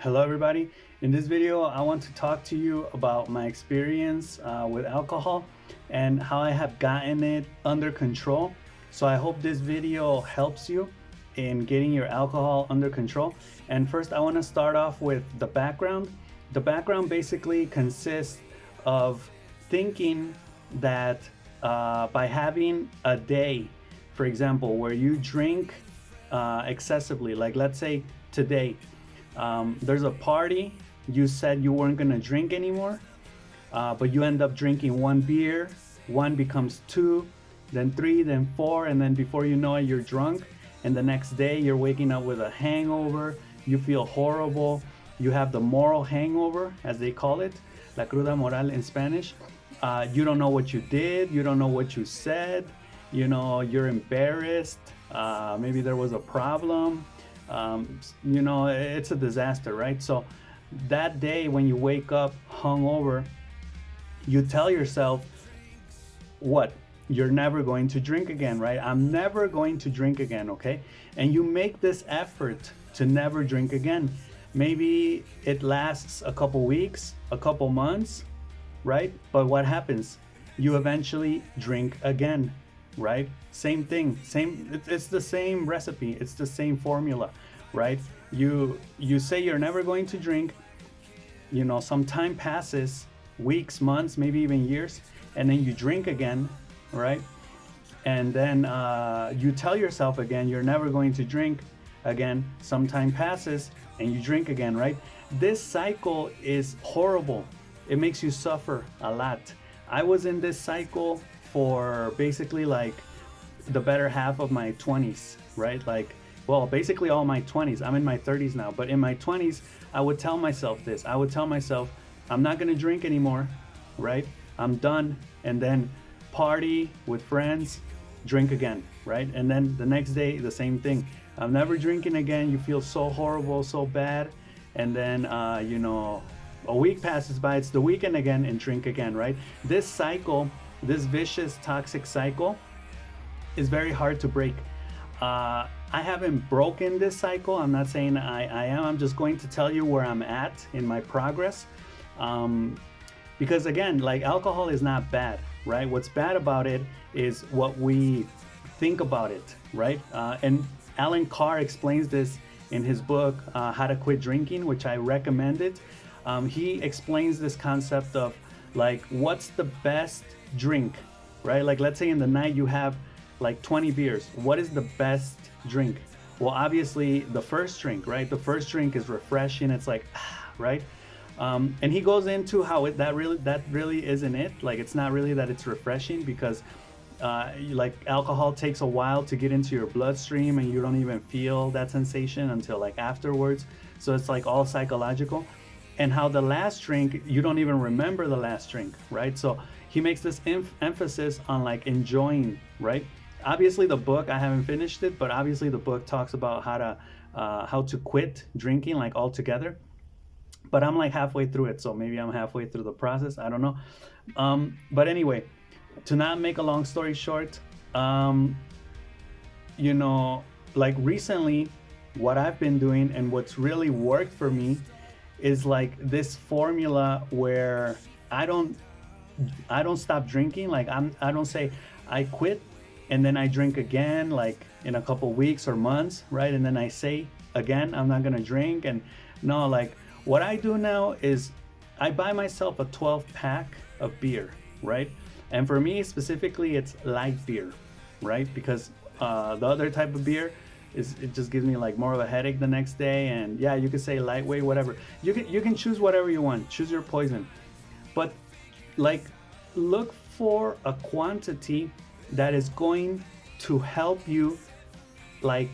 Hello everybody. In this video I want to talk to you about my experience with alcohol and how I have gotten it under control. So I hope this video helps you in getting your alcohol under control. And first I want to start off with the background. The background basically consists of thinking that by having a day, for example, where you drink excessively, like let's say today, there's a party, you said you weren't gonna drink anymore, but you end up drinking one beer, one becomes two, then three, then four, and then before you know it, you're drunk. And the next day, you're waking up with a hangover, you feel horrible, you have the moral hangover, as they call it, la cruda moral in Spanish. You don't know what you did, you don't know what you said, you know, you're embarrassed, maybe there was a problem. It's a disaster, right? So that day when you wake up hungover, you tell yourself, what? You're never going to drink again, right? I'm never going to drink again, okay? And you make this effort to never drink again. Maybe it lasts a couple weeks, a couple months, right? But what happens? You eventually drink again, right? Same thing, it's the same recipe, it's the same formula, right? You say you're never going to drink, you know, some time passes, weeks, months, maybe even years, and then you drink again, right? And then you tell yourself again you're never going to drink again, some time passes and you drink again, right? This cycle is horrible. It makes you suffer a lot. I was in this cycle for basically like the better half of my 20s, right? Like, well, basically all my 20s. I'm in my 30s now, but in my 20s, I would tell myself this. I would tell myself, I'm not gonna drink anymore, right? I'm done. And then party with friends, drink again, right? And then the next day, the same thing. I'm never drinking again. You feel so horrible, so bad. And then, a week passes by, it's the weekend again, and drink again, right? This cycle, this vicious, toxic cycle, is very hard to break. I haven't broken this cycle. I'm not saying I am. I'm just going to tell you where I'm at in my progress. Because again, like, alcohol is not bad, right? What's bad about it is what we think about it, right? And Alan Carr explains this in his book, How to Quit Drinking, which I recommend it. He explains this concept of, like, what's the best drink, right? Like, let's say in the night you have like 20 beers. What is the best drink? Well, obviously the first drink, right? The first drink is refreshing. It's like, right? And he goes into how that really isn't it. Like, it's not really that it's refreshing, because like, alcohol takes a while to get into your bloodstream and you don't even feel that sensation until like afterwards. So it's like all psychological. And how the last drink, you don't even remember the last drink, right? So he makes this emphasis on like enjoying, right? Obviously the book, I haven't finished it, but obviously the book talks about how to quit drinking, like, altogether. But I'm like halfway through it, so maybe I'm halfway through the process, I don't know. But anyway, to not make a long story short, like, recently what I've been doing and what's really worked for me is like this formula where I don't stop drinking. Like, I don't say I quit and then I drink again, like in a couple weeks or months, right? And then I say again I'm not gonna drink. And no, like, what I do now is I buy myself a 12 pack of beer, right? And for me specifically, it's light beer, right? Because the other type of beer it just gives me like more of a headache the next day. And yeah, you could say lightweight, whatever. You can choose whatever you want. Choose your poison. But, like, look for a quantity that is going to help you, like,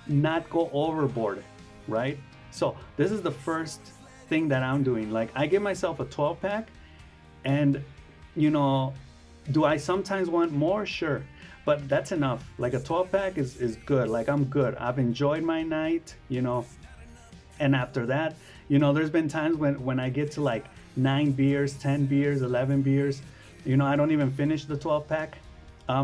not go overboard, right? So this is the first thing that I'm doing. Like, I give myself a 12 pack, and do I sometimes want more? Sure. But that's enough. Like, a 12 pack is good. Like, I'm good. I've enjoyed my night, and after that, there's been times when I get to like 9 beers, 10 beers, 11 beers, I don't even finish the 12 pack.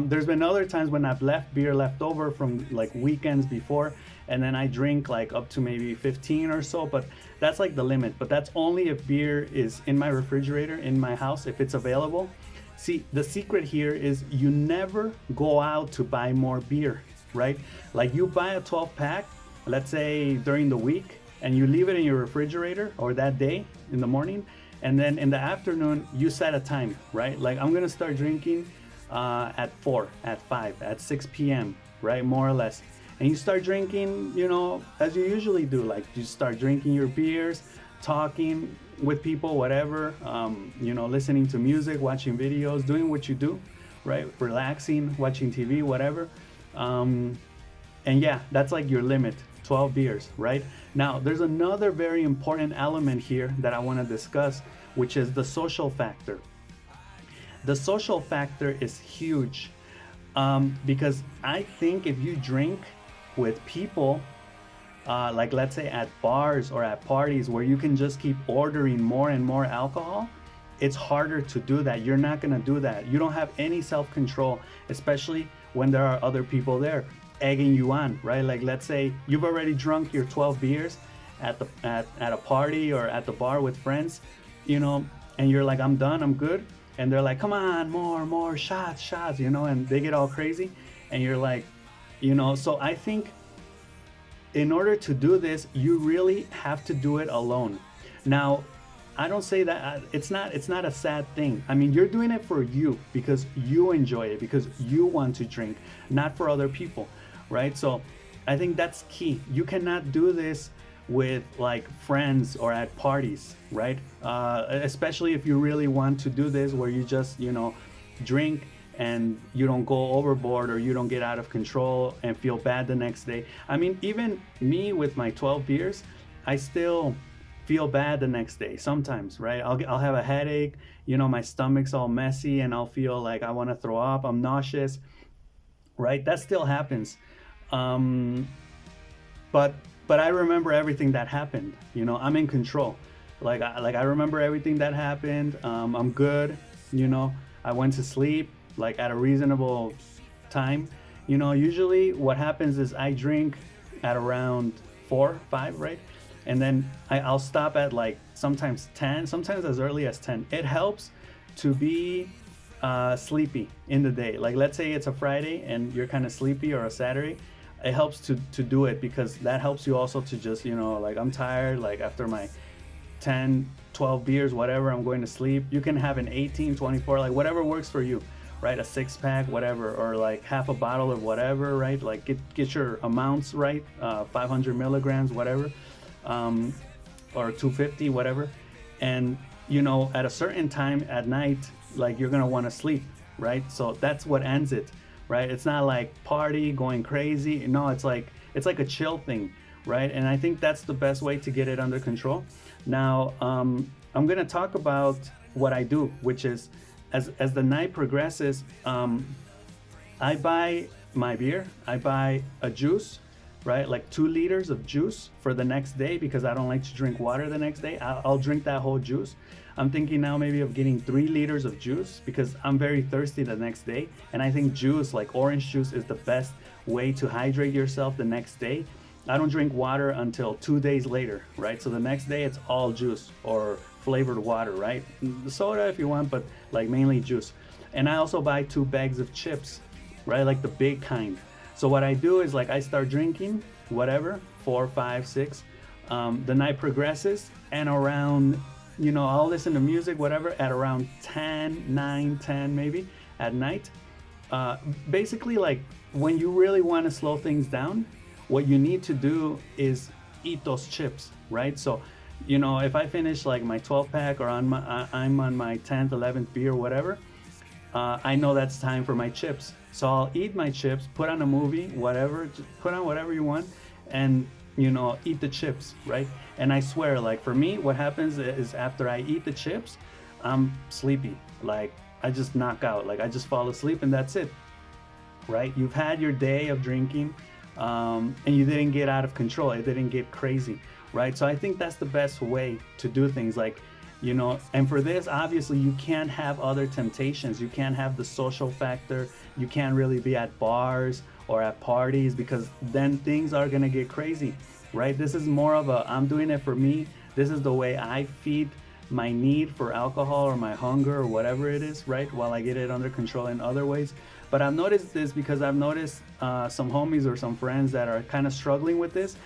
There's been other times when I've left beer left over from like weekends before, and then I drink like up to maybe 15 or so, but that's like the limit. But that's only if beer is in my refrigerator in my house, if it's available. See, the secret here is you never go out to buy more beer, right? Like you buy a 12 pack, let's say during the week, and you leave it in your refrigerator or that day in the morning, and then in the afternoon you set a time, right? Like I'm gonna start drinking at 4, at 5, at 6 p.m., right? More or less. And you start drinking, you know, as you usually do. Like you start drinking your beers, talking with people, whatever, you know, listening to music, watching videos, doing what you do, right? Relaxing, watching TV, whatever. And yeah, that's like your limit, 12 beers, right? Now, there's another very important element here that I want to discuss, which is the social factor. The social factor is huge, because I think if you drink with people, like let's say at bars or at parties where you can just keep ordering more and more alcohol, it's harder to do that. You're not gonna do that. You don't have any self-control, especially when there are other people there egging you on, right? Like let's say you've already drunk your 12 beers at a party or at the bar with friends, you know, and you're like, I'm done, I'm good. And they're like, come on, more shots, you know, and they get all crazy. And you're like, you know, so I think in order to do this, you really have to do it alone. Now, I don't say that it's not a sad thing. I mean, you're doing it for you because you enjoy it, because you want to drink, not for other people, right? So I think that's key. You cannot do this with like friends or at parties, right? Especially if you really want to do this where you just, you know, drink and you don't go overboard or you don't get out of control and feel bad the next day. I mean, even me with my 12 beers, I still feel bad the next day sometimes, right? I'll have a headache, you know, my stomach's all messy and I'll feel like I want to throw up, I'm nauseous, right? That still happens. But I remember everything that happened, you know, I'm in control. Like I remember everything that happened. I'm good, you know, I went to sleep like at a reasonable time. You know, usually what happens is I drink at around 4, 5, right? And then I'll stop at like sometimes 10, sometimes as early as 10. It helps to be sleepy in the day. Like let's say it's a Friday and you're kind of sleepy, or a Saturday. It helps to do it because that helps you also to just, you know, like I'm tired, like after my 10, 12 beers, whatever, I'm going to sleep. You can have an 18, 24, like whatever works for you, right? A 6-pack, whatever, or like half a bottle of whatever, right? Like get your amounts right, 500 milligrams, whatever, or 250, whatever. And, you know, at a certain time at night, like you're gonna want to sleep, right? So that's what ends it, right? It's not like party going crazy. No, it's like a chill thing, right? And I think that's the best way to get it under control. Now, I'm gonna talk about what I do, which is as the night progresses, I buy my beer, I buy a juice, right? Like 2 liters of juice for the next day because I don't like to drink water the next day. I'll drink that whole juice. I'm thinking now maybe of getting 3 liters of juice because I'm very thirsty the next day. And I think juice, like orange juice, is the best way to hydrate yourself the next day. I don't drink water until 2 days later, right? So the next day it's all juice or flavored water, right? Soda if you want, but like mainly juice. And I also buy 2 bags of chips, right? Like the big kind. So what I do is like I start drinking, whatever, 4, 5, 6. The night progresses, and around, you know, I'll listen to music, whatever, at around 10, 9, 10 maybe at night. Basically, like when you really want to slow things down, what you need to do is eat those chips, right? So, you know, if I finish like my 12 pack or I'm on my 10th, 11th beer, whatever, I know that's time for my chips. So I'll eat my chips, put on a movie, whatever, just put on whatever you want, and, you know, eat the chips, right? And I swear, like for me, what happens is after I eat the chips, I'm sleepy. Like I just knock out, like I just fall asleep and that's it, right? You've had your day of drinking, and you didn't get out of control. It didn't get crazy, right? So I think that's the best way to do things, like, you know, and for this, obviously you can't have other temptations. You can't have the social factor. You can't really be at bars or at parties, because then things are gonna get crazy, right? This is more of a, I'm doing it for me. This is the way I feed my need for alcohol or my hunger or whatever it is, right? While I get it under control in other ways. But I've noticed this because I've noticed some homies or some friends that are kind of struggling with this,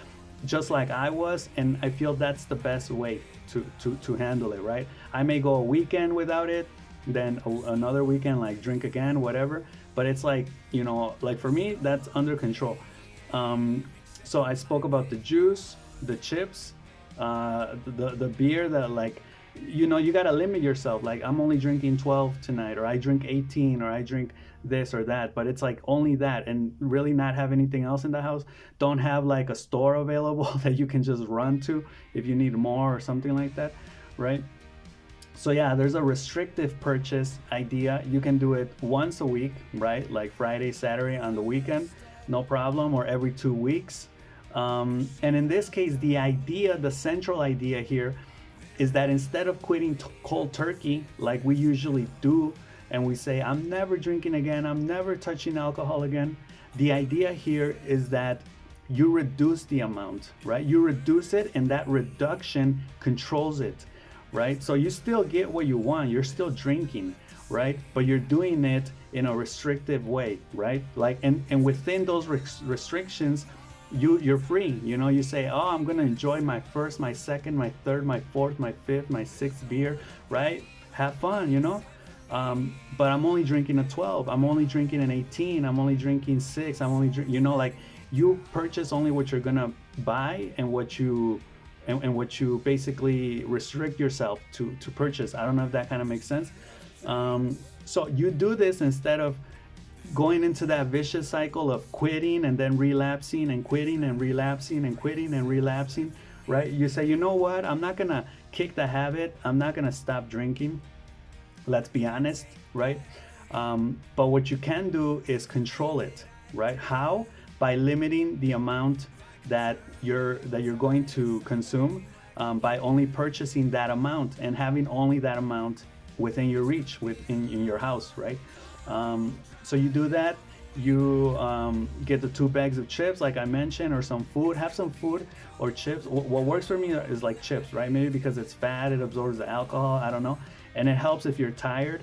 just like I was, and I feel that's the best way to handle it, right? I may go a weekend without it, then another weekend like drink again, whatever. But it's like, you know, like for me, that's under control. So I spoke about the juice, the chips, the beer that like, you know, you gotta limit yourself. Like I'm only drinking 12 tonight, or I drink 18, or I drink this or that. But it's like only that, and really not have anything else in the house. Don't have like a store available that you can just run to if you need more or something like that, right? So yeah, there's a restrictive purchase idea. You can do it once a week, right? Like Friday, Saturday on the weekend, no problem, or every 2 weeks. And in this case, the idea, the central idea here is that instead of quitting cold turkey like we usually do, and we say, I'm never drinking again, I'm never touching alcohol again, the idea here is that you reduce the amount, right? You reduce it, and that reduction controls it, right? So you still get what you want, you're still drinking, right? But you're doing it in a restrictive way, right? Like, and within those restrictions, you're free. You know, you say, oh, I'm gonna enjoy my first, my second, my third, my fourth, my fifth, my sixth beer, right? Have fun, you know. But I'm only drinking a 12, I'm only drinking an 18, I'm only drinking 6, I'm only you know, like you purchase only what you're gonna buy, and what you what you basically restrict yourself to purchase. I don't know if that kind of makes sense. So you do this instead of going into that vicious cycle of quitting and then relapsing, and quitting and relapsing, and quitting and relapsing, right? You say, you know what, I'm not gonna kick the habit, I'm not gonna stop drinking, let's be honest, right? But what you can do is control it, right? How? By limiting the amount that you're going to consume, by only purchasing that amount and having only that amount within your reach, within in your house, right? So you do that. You get the 2 bags of chips, like I mentioned, or some food. Have some food or chips. What works for me is like chips, right? Maybe because it's fat, it absorbs the alcohol. I don't know, and it helps if you're tired,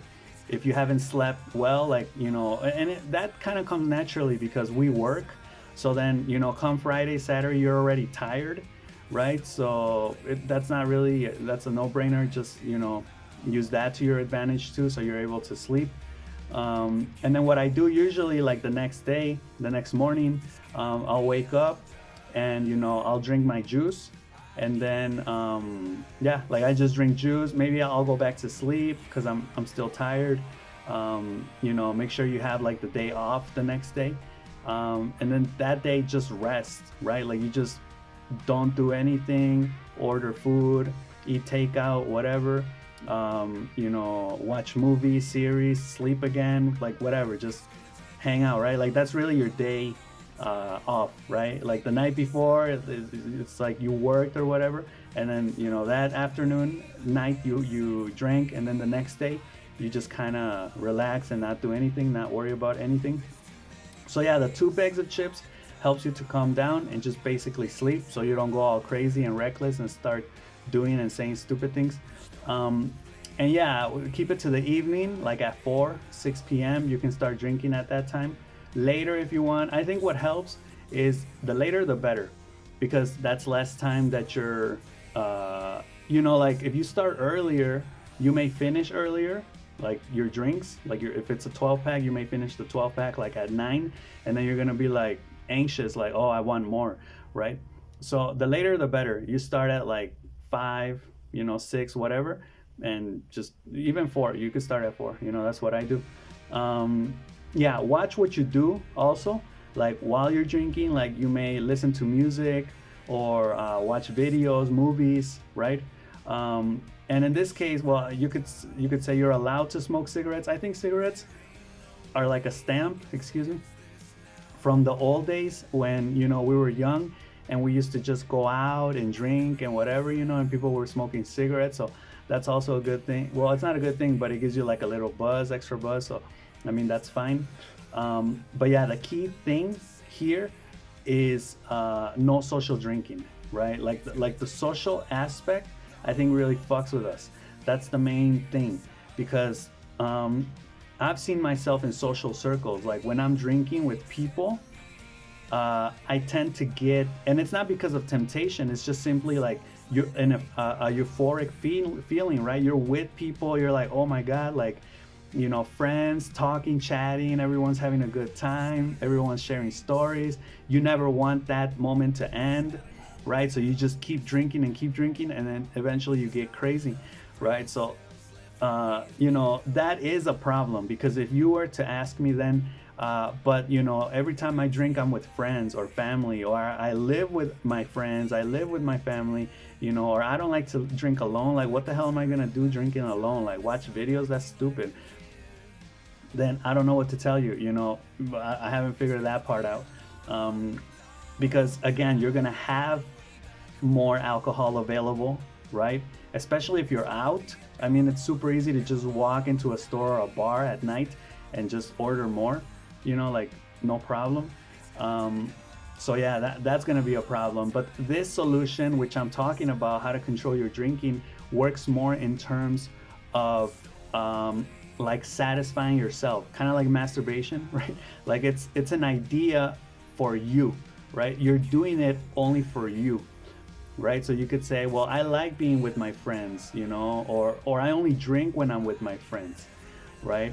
if you haven't slept well, like, you know. And that kind of comes naturally because we work. So then, you know, come Friday, Saturday, you're already tired, right? So that's not really, that's a no-brainer. Just, you know, use that to your advantage too, so you're able to sleep. And then what I do usually, like the next day, the next morning, I'll wake up and, you know, I'll drink my juice, and then yeah, like I just drink juice. Maybe I'll go back to sleep because I'm still tired. You know, make sure you have like the day off the next day, and then that day just rest, right? Like you just don't do anything, order food, eat takeout, whatever. You know, watch movies, series, sleep again, like whatever, just hang out, right? Like that's really your day off, right? Like the night before, it's like you worked or whatever, and then, you know, that afternoon, night, you drank, and then the next day, you just kind of relax and not do anything, not worry about anything. So yeah, the 2 bags of chips helps you to calm down and just basically sleep, so you don't go all crazy and reckless and start doing and saying stupid things. And yeah, keep it to the evening, like at 6 p.m. You can start drinking at that time. Later if you want. I think what helps is the later the better, because that's less time that you're, you know, like if you start earlier, you may finish earlier, like your drinks, like if it's a 12 pack, you may finish the 12 pack like at 9, and then you're gonna be like anxious, like, oh, I want more, right? So the later the better. You start at like 5, you know, 6, whatever, and just even 4. You could start at 4. You know, that's what I do. Yeah, watch what you do also. Like while you're drinking, like you may listen to music or watch videos, movies, right? And in this case, well, you could say you're allowed to smoke cigarettes. I think cigarettes are like a stamp, excuse me, from the old days when, you know, we were young and we used to just go out and drink and whatever, you know, and people were smoking cigarettes. So that's also a good thing. Well, it's not a good thing, but it gives you like a little buzz, extra buzz. So, I mean, that's fine. But yeah, the key thing here is no social drinking, right? Like the social aspect, I think really fucks with us. That's the main thing because I've seen myself in social circles. Like when I'm drinking with people, I tend to get, and it's not because of temptation. It's just simply like you're in a euphoric feeling, right? You're with people. You're like, oh my god, like, you know, friends talking, chatting. Everyone's having a good time. Everyone's sharing stories. You never want that moment to end, right? So you just keep drinking, and then eventually you get crazy, right? So you know, that is a problem because if you were to ask me then, but you know, every time I drink, I'm with friends or family, or I live with my friends, I live with my family, you know, or I don't like to drink alone. Like, what the hell am I gonna do drinking alone? Like, watch videos? That's stupid. Then I don't know what to tell you, you know, I haven't figured that part out. Um, because again, you're gonna have more alcohol available, right? Especially if you're out. I mean, it's super easy to just walk into a store or a bar at night and just order more, you know, like no problem. Um, so yeah, that's gonna be a problem. But this solution, which I'm talking about, how to control your drinking, works more in terms of like satisfying yourself, kind of like masturbation, right? Like it's an idea for you, right? You're doing it only for you, right? So you could say, well, I like being with my friends, you know, or I only drink when I'm with my friends, right?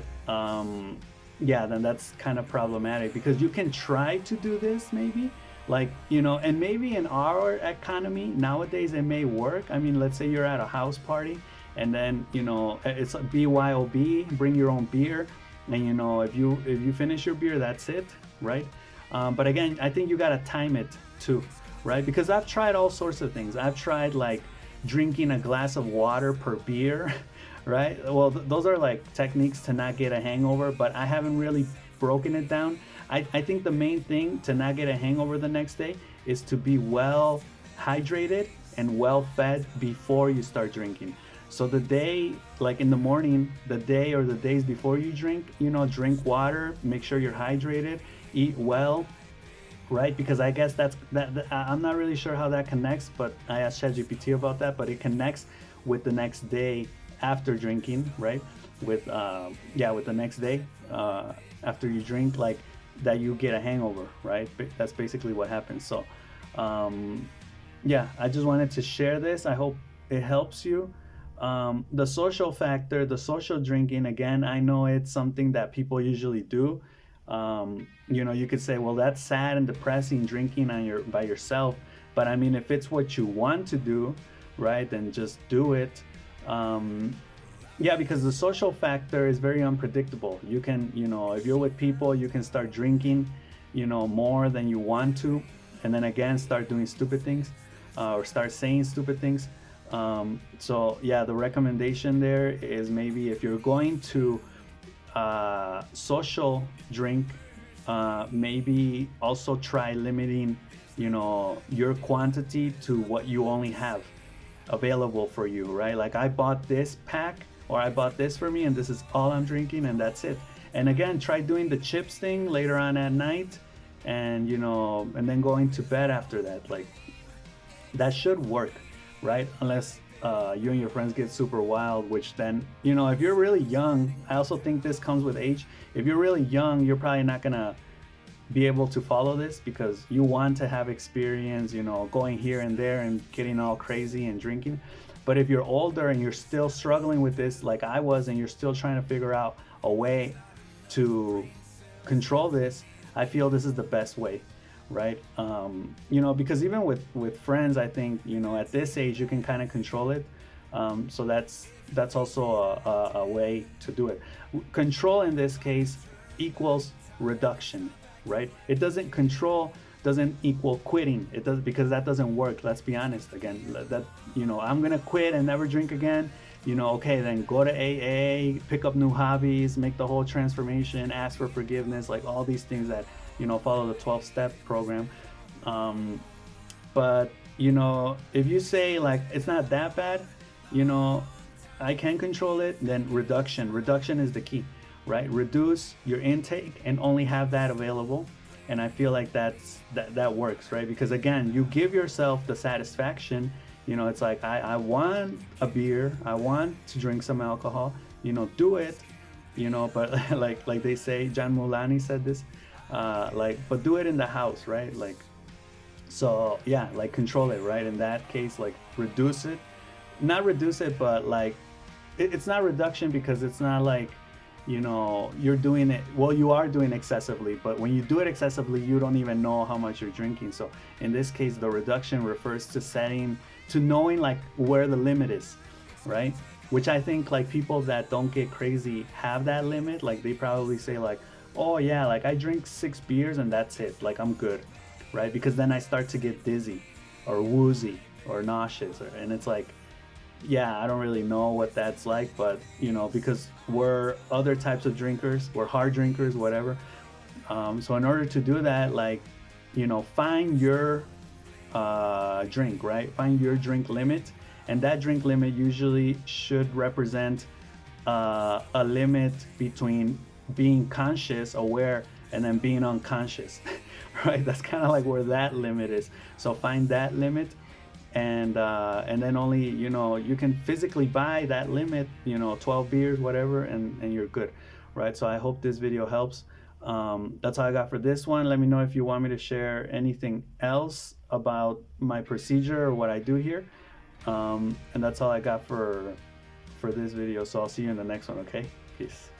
Yeah, then that's kind of problematic because you can try to do this maybe, like, you know, and maybe in our economy nowadays it may work. I mean, let's say you're at a house party and then, you know, it's a BYOB, bring your own beer, and you know, if you finish your beer, that's it, right? But again, I think you gotta time it too, right? Because I've tried all sorts of things. I've tried like drinking a glass of water per beer, right? Well, those are like techniques to not get a hangover, but I haven't really broken it down. I think the main thing to not get a hangover the next day is to be well hydrated and well fed before you start drinking. So the day, like in the morning, the day or the days before you drink, you know, drink water, make sure you're hydrated, eat well, right? Because I guess I'm not really sure how that connects, but I asked ChatGPT about that, but it connects with the next day after drinking, right? With with the next day after you drink, like that you get a hangover, right? That's basically what happens. So yeah, I just wanted to share this. I hope it helps you. The social factor, the social drinking, again, I know it's something that people usually do. You know, you could say, well, that's sad and depressing drinking by yourself. But I mean, if it's what you want to do, right, then just do it. Yeah, because the social factor is very unpredictable. You can, you know, if you're with people, you can start drinking, you know, more than you want to, and then again start doing stupid things, or start saying stupid things. So yeah, the recommendation there is maybe if you're going to social drink, maybe also try limiting, you know, your quantity to what you only have available for you, right? Like I bought this pack or I bought this for me and this is all I'm drinking and that's it. And again, try doing the chips thing later on at night and, you know, and then going to bed after that. Like that should work, right? Unless you and your friends get super wild, which then, you know, if you're really young, I also think this comes with age. If you're really young, you're probably not gonna be able to follow this because you want to have experience, you know, going here and there and getting all crazy and drinking. But if you're older and you're still struggling with this like I was and you're still trying to figure out a way to control this, I feel this is the best way, right? You know, because even with friends, I think, you know, at this age you can kind of control it. So that's also a way to do it. Control in this case equals reduction, right? It doesn't control doesn't equal quitting. It does, because that doesn't work. Let's be honest. Again, that, you know, I'm gonna quit and never drink again. You know, okay, then go to AA, pick up new hobbies, make the whole transformation, ask for forgiveness, like all these things that, you know, follow the 12-step program. But you know, if you say like it's not that bad, you know, I can control it, then reduction is the key, right? Reduce your intake and only have that available. And I feel like that works, right? Because again, you give yourself the satisfaction. You know, it's like I want a beer, I want to drink some alcohol. You know, do it. You know, but like they say, John Mulaney said this, but do it in the house, right? Like, so yeah, like control it, right? In that case, like reduce it, not reduce it, but like it's not reduction because it's not like, you know, you're doing it, well, you are doing excessively, but when you do it excessively, you don't even know how much you're drinking. So in this case, the reduction refers to knowing like where the limit is, right? Which I think like people that don't get crazy have that limit. Like they probably say like, oh yeah, like I drink 6 beers and that's it, like I'm good, right? Because then I start to get dizzy or woozy or nauseous, and it's like, yeah, I don't really know what that's like, but you know, because we're other types of drinkers, we're hard drinkers, whatever. So in order to do that, like, you know, find your drink, right? Find your drink limit, and that drink limit usually should represent a limit between being conscious, aware, and then being unconscious, right? That's kind of like where that limit is. So find that limit, and then only, you know, you can physically buy that limit, you know, 12 beers, whatever, and you're good, right? So I hope this video helps. That's all I got for this one. Let me know if you want me to share anything else about my procedure or what I do here. And that's all I got for this video. So I'll see you in the next one. Okay, peace.